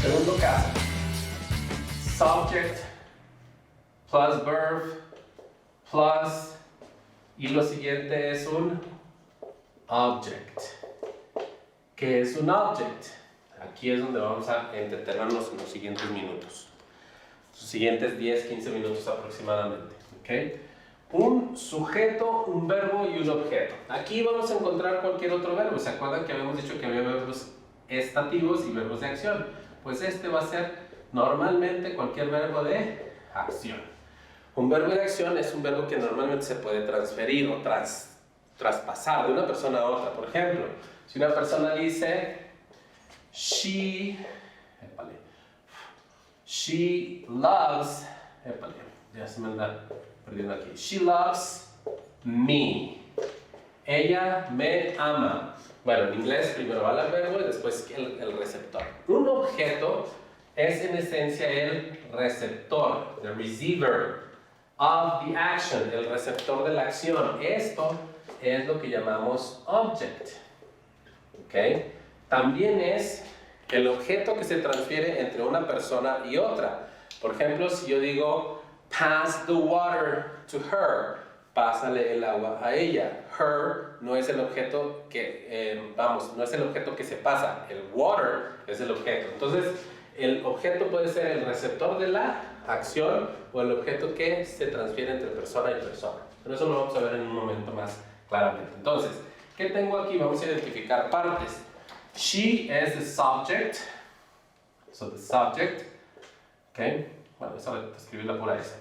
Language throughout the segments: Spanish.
Segundo caso. Subject plus verb plus, y lo siguiente es un object. ¿Qué es un object? Aquí es donde vamos a entretenernos en los siguientes minutos. Los siguientes 10-15 minutos aproximadamente. ¿Okay? Un sujeto, un verbo y un objeto. Aquí vamos a encontrar cualquier otro verbo. ¿Se acuerdan que habíamos dicho que había verbos estativos y verbos de acción? Pues este va a ser normalmente cualquier verbo de acción. Un verbo de acción es un verbo que normalmente se puede transferir o traspasar de una persona a otra. Por ejemplo, si una persona dice she loves, ya se me anda perdiendo aquí. She loves me. Ella me ama. Bueno, en inglés primero va el verbo y después el receptor. Un objeto es en esencia el receptor, the receiver of the action, el receptor de la acción. Esto es lo que llamamos object. ¿Okay? También es el objeto que se transfiere entre una persona y otra. Por ejemplo, si yo digo pass the water to her, pásale el agua a ella. Her no es el objeto que, no es el objeto que se pasa. El water es el objeto. Entonces, el objeto puede ser el receptor de la acción o el objeto que se transfiere entre persona y persona. Pero eso lo vamos a ver en un momento más claramente. Entonces, ¿qué tengo aquí? Vamos a identificar partes. She is the subject. So the subject. Okay. Bueno, esa voy a escribir la pura S.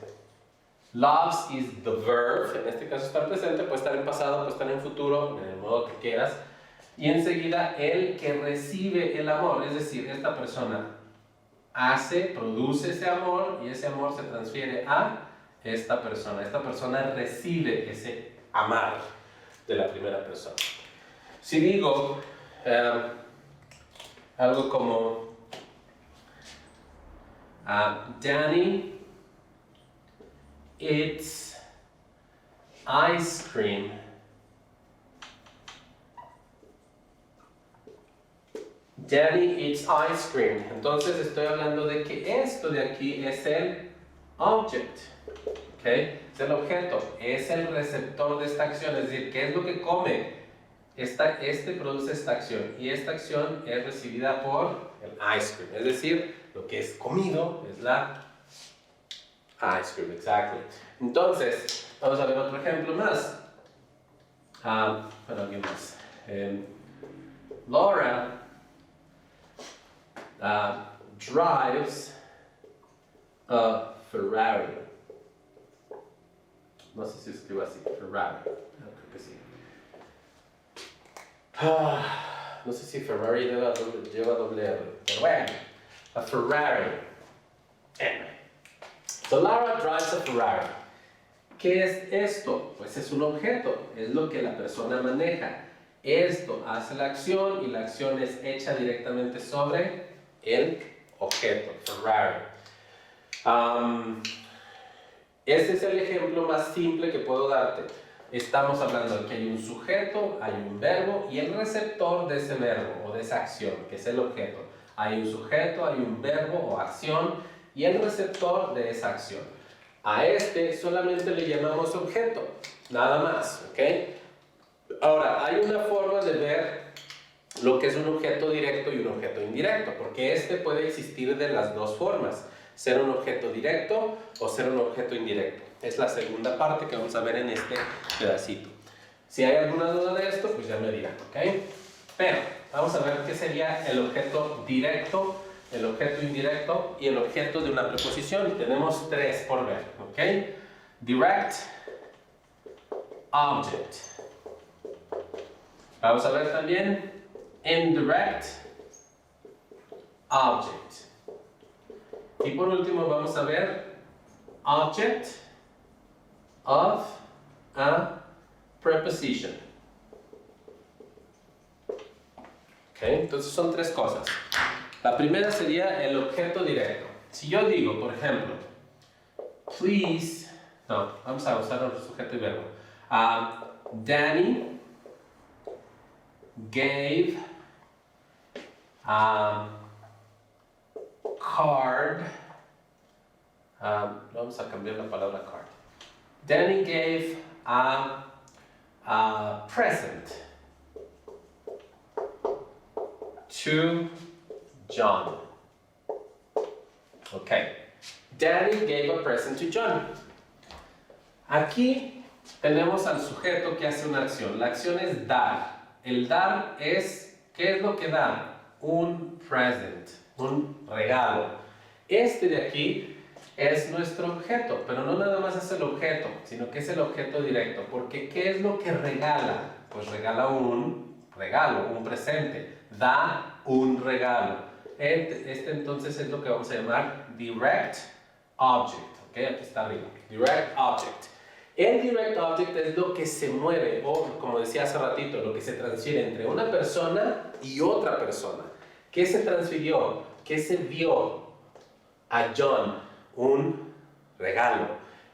Loves is the verb. En este caso está en presente, puede estar en pasado, puede estar en futuro, en el modo que quieras. Y enseguida el que recibe el amor, es decir, esta persona produce ese amor y ese amor se transfiere a esta persona. Esta persona recibe ese amar de la primera persona. Si digo algo como Danny eats ice cream. Danny eats ice cream. Entonces estoy hablando de que esto de aquí es el object. ¿Okay? Es el objeto, es el receptor de esta acción, es decir, ¿qué es lo que come? Este produce esta acción y esta acción es recibida por el ice cream, es decir, lo que es comido es la ice cream, exactly. Entonces, vamos a ver otro ejemplo más. Alguien más. Laura drives a Ferrari. No sé si escribo así, Ferrari. No, creo que sí. No sé si Ferrari lleva doble R, pero bueno, a Ferrari. So Laura drives a Ferrari. ¿Qué es esto? Pues es un objeto, es lo que la persona maneja. Esto hace la acción y la acción es hecha directamente sobre el objeto, Ferrari. Ese es el ejemplo más simple que puedo darte. Estamos hablando de que hay un sujeto, hay un verbo y el receptor de ese verbo o de esa acción, que es el objeto. Hay un sujeto, hay un verbo o acción y el receptor de esa acción. A este solamente le llamamos objeto, nada más, ¿ok? Ahora, hay una forma de ver lo que es un objeto directo y un objeto indirecto, porque este puede existir de las dos formas, ser un objeto directo o ser un objeto indirecto. Es la segunda parte que vamos a ver en este pedacito. Si hay alguna duda de esto, pues ya me dirán, ¿ok? Pero vamos a ver qué sería el objeto directo, el objeto indirecto y el objeto de una preposición. Tenemos tres por ver, ¿ok? Direct, object. Vamos a ver también indirect, object. Y por último vamos a ver object of a preposition. Okay, entonces son tres cosas. La primera sería el objeto directo. Si yo digo, por ejemplo, please, no, vamos a usar el sujeto y verbo. Danny gave card. Vamos a cambiar la palabra card. Danny gave a present to John. Okay. Danny gave a present to John. Aquí tenemos al sujeto que hace una acción. La acción es dar. El dar es, ¿qué es lo que da? Un present, un regalo. Este de aquí es nuestro objeto, pero no nada más es el objeto, sino que es el objeto directo. Porque ¿qué es lo que regala? Pues regala un regalo, un presente. Da un regalo. Este entonces es lo que vamos a llamar direct object. ¿Ok? Aquí está arriba. Direct object. El direct object es lo que se mueve, o como decía hace ratito, lo que se transfiere entre una persona y otra persona. ¿Qué se transfirió? ¿Qué se dio a John? Un regalo.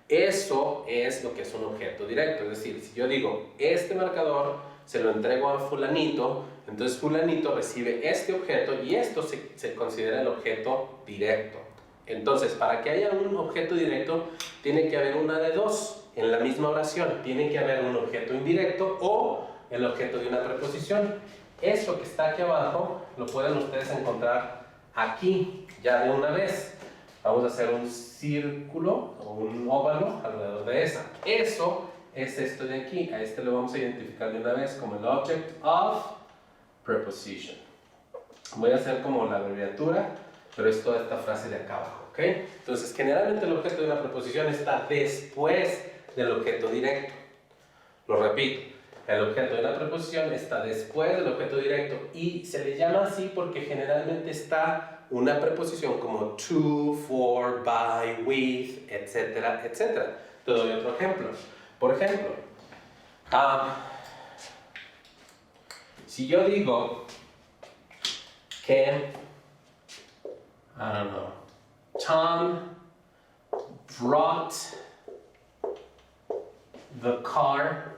Eso es lo que es un objeto directo. Es decir, si yo digo, este marcador se lo entrego a fulanito, entonces fulanito recibe este objeto y esto se considera el objeto directo. Entonces, para que haya un objeto directo, tiene que haber una de dos en la misma oración. Tiene que haber un objeto indirecto o el objeto de una preposición. Esto que está aquí abajo lo pueden ustedes encontrar aquí ya de una vez. Vamos a hacer un círculo o un óvalo alrededor de esa. Eso es esto de aquí. A este lo vamos a identificar de una vez como el object of preposition. Voy a hacer como la abreviatura, pero es toda esta frase de acá abajo, ¿ok? Entonces, generalmente el objeto de una preposición está después del objeto directo. Lo repito, el objeto de una preposición está después del objeto directo y se le llama así porque generalmente está una preposición como to, for, by, with, etcétera, etcétera. Te doy otro ejemplo. Por ejemplo, si yo digo que, I don't know, Tom brought the car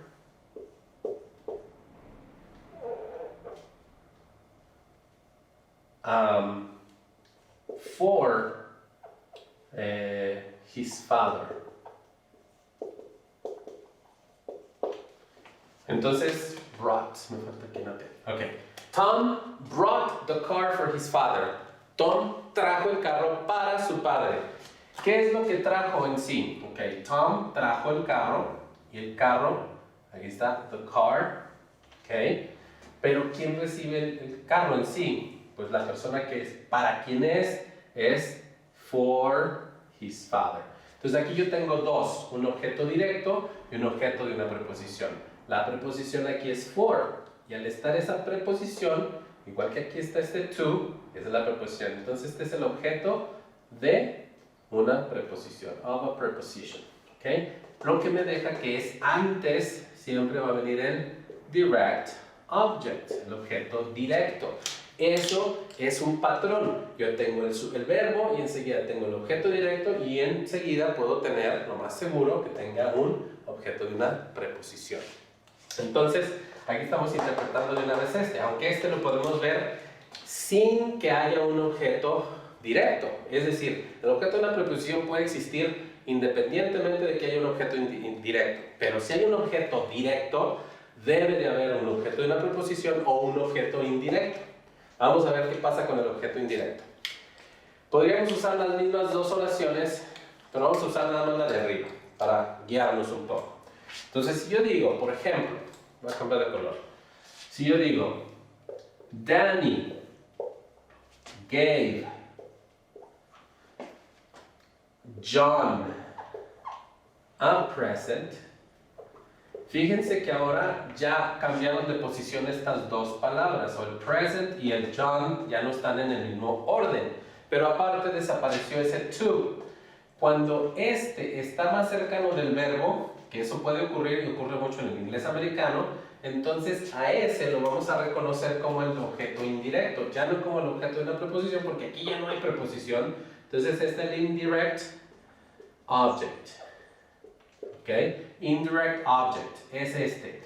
for his father. Entonces, brought, me falta aquí note. Okay. Tom brought the car for his father. Tom trajo el carro para su padre. ¿Qué es lo que trajo en sí? Okay. Tom trajo el carro y el carro, aquí está, the car, okay. Pero ¿quién recibe el carro en sí? Pues la persona que es, para quien es for his father. Entonces aquí yo tengo dos, un objeto directo y un objeto de una preposición. La preposición aquí es for, y al estar esa preposición, igual que aquí está este to, esa es la preposición. Entonces este es el objeto de una preposición, of a preposition. ¿Okay? Lo que me deja que es antes, siempre va a venir el direct object, el objeto directo. Eso es un patrón. Yo tengo el verbo y enseguida tengo el objeto directo y enseguida puedo tener, lo más seguro, que tenga un objeto de una preposición. Entonces, aquí estamos interpretando de una vez aunque este lo podemos ver sin que haya un objeto directo. Es decir, el objeto de una preposición puede existir independientemente de que haya un objeto indirecto. Pero si hay un objeto directo, debe de haber un objeto de una preposición o un objeto indirecto. Vamos a ver qué pasa con el objeto indirecto. Podríamos usar las mismas dos oraciones, pero vamos a usar nada más la de arriba para guiarnos un poco. Entonces, si yo digo, por ejemplo, voy a cambiar de color. Si yo digo, Danny gave John a present. Fíjense que ahora ya cambiaron de posición estas dos palabras, o el present y el John ya no están en el mismo orden, pero aparte desapareció ese to. Cuando este está más cercano del verbo, que eso puede ocurrir y ocurre mucho en el inglés americano, entonces a ese lo vamos a reconocer como el objeto indirecto, ya no como el objeto de una preposición, porque aquí ya no hay preposición. Entonces este es el indirect object. ¿Okay? Indirect object es este.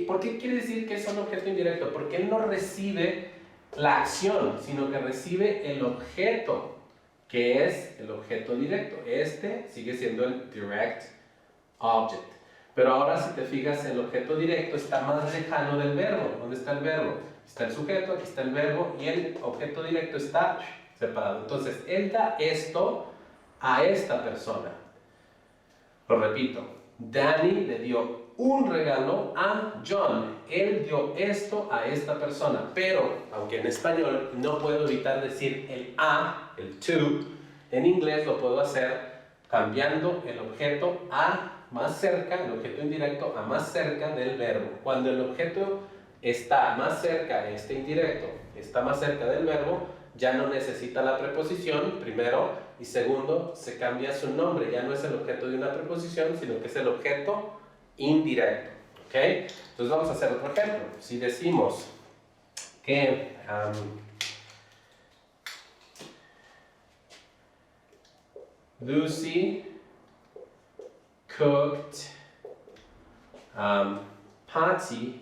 ¿Por qué quiere decir que es un objeto indirecto? Porque él no recibe la acción, sino que recibe el objeto que es el objeto directo. Este sigue siendo el direct object. Pero ahora si te fijas, el objeto directo está más lejano del verbo. ¿Dónde está el verbo? Está el sujeto, aquí está el verbo y el objeto directo está separado. Entonces, él da esto a esta persona. Lo repito, Danny le dio un regalo a John. Él dio esto a esta persona. Pero, aunque en español no puedo evitar decir el a, el to, en inglés lo puedo hacer cambiando el objeto a más cerca, el objeto indirecto a más cerca del verbo. Cuando el objeto está más cerca, este indirecto está más cerca del verbo, ya no necesita la preposición, primero, y segundo, se cambia su nombre. Ya no es el objeto de una preposición, sino que es el objeto indirecto. ¿Ok? Entonces vamos a hacer otro ejemplo. Si decimos que Lucy cooked patty,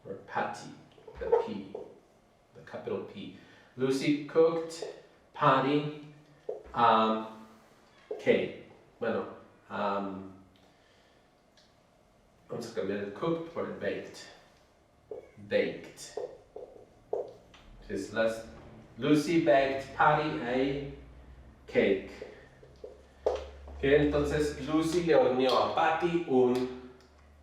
or patty, the P, the capital P. Lucy cooked patty cake. Bueno, vamos a cambiar el cooked por el baked. Baked. Entonces, Lucy baked Patty a cake. Okay, entonces Lucy le horneó a Patty un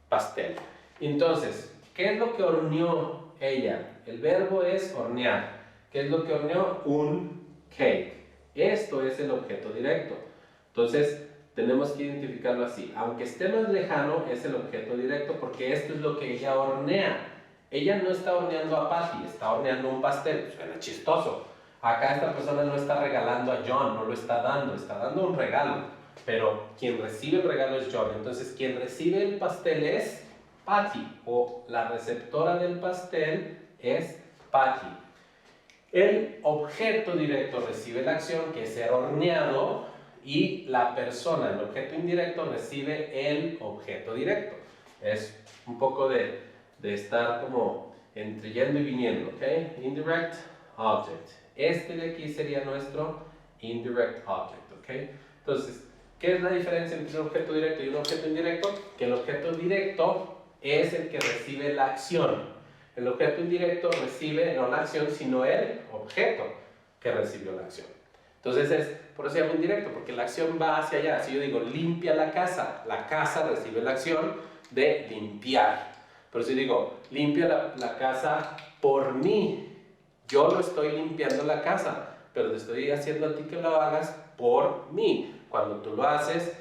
pastel. Entonces, ¿qué es lo que horneó ella? El verbo es hornear. ¿Qué es lo que horneó? Un cake. Esto es el objeto directo. Entonces, tenemos que identificarlo así. Aunque esté más lejano, es el objeto directo porque esto es lo que ella hornea. Ella no está horneando a Patty, está horneando un pastel. Suena chistoso. Acá esta persona no está regalando a John, no lo está dando un regalo. Pero quien recibe el regalo es John. Entonces, quien recibe el pastel es Patty, o la receptora del pastel es Patty. El objeto directo recibe la acción, que es ser horneado, y la persona, el objeto indirecto, recibe el objeto directo. Es un poco de estar como entre yendo y viniendo, ¿ok? Indirect object. Este de aquí sería nuestro indirect object, ¿ok? Entonces, ¿qué es la diferencia entre un objeto directo y un objeto indirecto? Que el objeto directo es el que recibe la acción. El objeto indirecto recibe no la acción, sino el objeto que recibió la acción. Entonces, por eso se llama indirecto, porque la acción va hacia allá. Si yo digo limpia la casa recibe la acción de limpiar. Pero si digo limpia la casa por mí, yo lo estoy limpiando la casa, pero te estoy haciendo a ti que lo hagas por mí. Cuando tú lo haces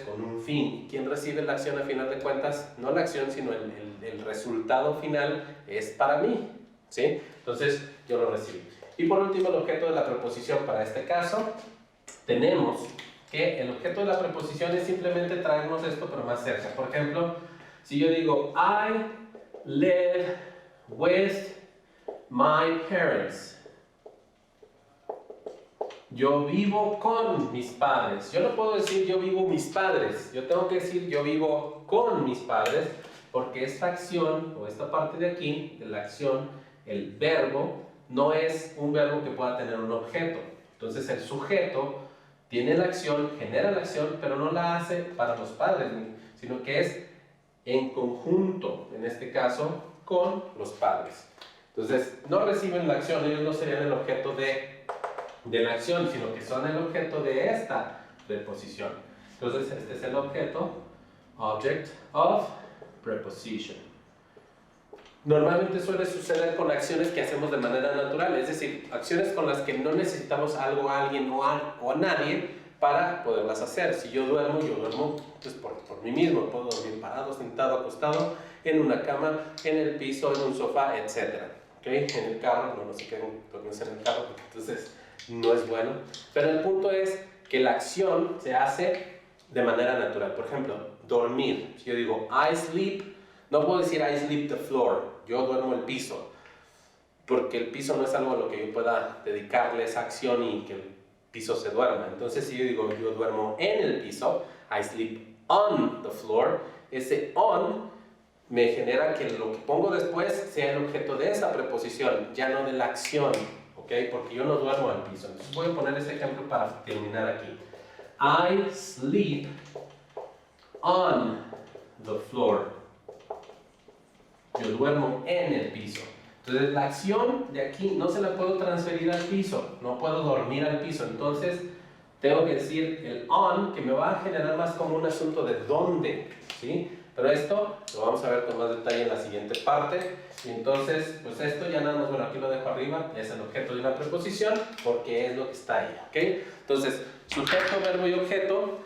con un fin. ¿Quién recibe la acción a final de cuentas? No la acción, sino el resultado final es para mí, ¿sí? Entonces, yo lo recibí. Y por último, el objeto de la preposición para este caso, tenemos que el objeto de la preposición es simplemente traernos esto, pero más cerca. Por ejemplo, si yo digo, I live with my parents. Yo vivo con mis padres. Yo no puedo decir yo vivo mis padres. Yo tengo que decir yo vivo con mis padres, porque esta acción, o esta parte de aquí, de la acción, el verbo, no es un verbo que pueda tener un objeto. Entonces el sujeto tiene la acción, genera la acción, pero no la hace para los padres, sino que es en conjunto, en este caso, con los padres. Entonces, no reciben la acción, ellos no serían el objeto de la acción, sino que son el objeto de esta preposición. Entonces, este es el objeto, object of preposition. Normalmente suele suceder con acciones que hacemos de manera natural, es decir, acciones con las que no necesitamos algo, a alguien o a nadie para poderlas hacer. Si yo duermo pues por mí mismo. Puedo dormir parado, sentado, acostado, en una cama, en el piso, en un sofá, etc. ¿Okay? En el carro, no sé qué dormirse en el carro, porque entonces no es bueno. Pero el punto es que la acción se hace de manera natural. Por ejemplo, dormir. Si yo digo, I sleep, no puedo decir I sleep the floor, yo duermo el piso, porque el piso no es algo a lo que yo pueda dedicarle esa acción y que el piso se duerma. Entonces, si yo digo yo duermo en el piso, I sleep on the floor, ese on me genera que lo que pongo después sea el objeto de esa preposición, ya no de la acción, ¿ok? ¿ok? Porque yo no duermo al piso. Entonces voy a poner este ejemplo para terminar aquí. I sleep on the floor. Yo duermo en el piso. Entonces la acción de aquí no se la puedo transferir al piso, no puedo dormir al piso. Entonces tengo que decir el on, que me va a generar más como un asunto de dónde, ¿sí? Pero esto lo vamos a ver con más detalle en la siguiente parte. Y entonces, pues esto ya nada más, bueno, aquí lo dejo arriba, es el objeto de una preposición, porque es lo que está ahí, ¿ok? Entonces, sujeto, verbo y objeto.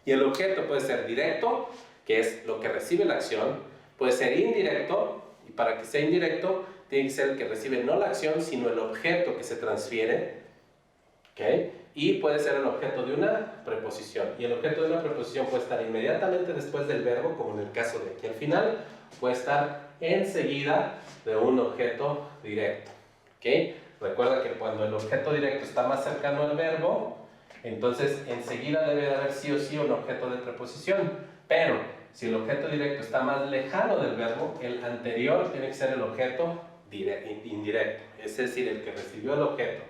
Y el objeto puede ser directo, que es lo que recibe la acción, puede ser indirecto, y para que sea indirecto, tiene que ser el que recibe no la acción, sino el objeto que se transfiere, ¿ok? Y puede ser el objeto de una preposición. Y el objeto de una preposición puede estar inmediatamente después del verbo, como en el caso de aquí al final, puede estar enseguida de un objeto directo, ¿ok? Recuerda que cuando el objeto directo está más cercano al verbo, entonces enseguida debe de haber sí o sí un objeto de preposición. Pero si el objeto directo está más lejano del verbo, el anterior tiene que ser el objeto indirecto, es decir, el que recibió el objeto,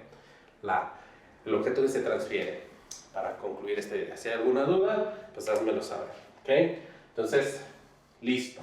el objeto que se transfiere. Para concluir esta idea, si hay alguna duda, pues házmelo saber, ¿ok? Entonces, listo.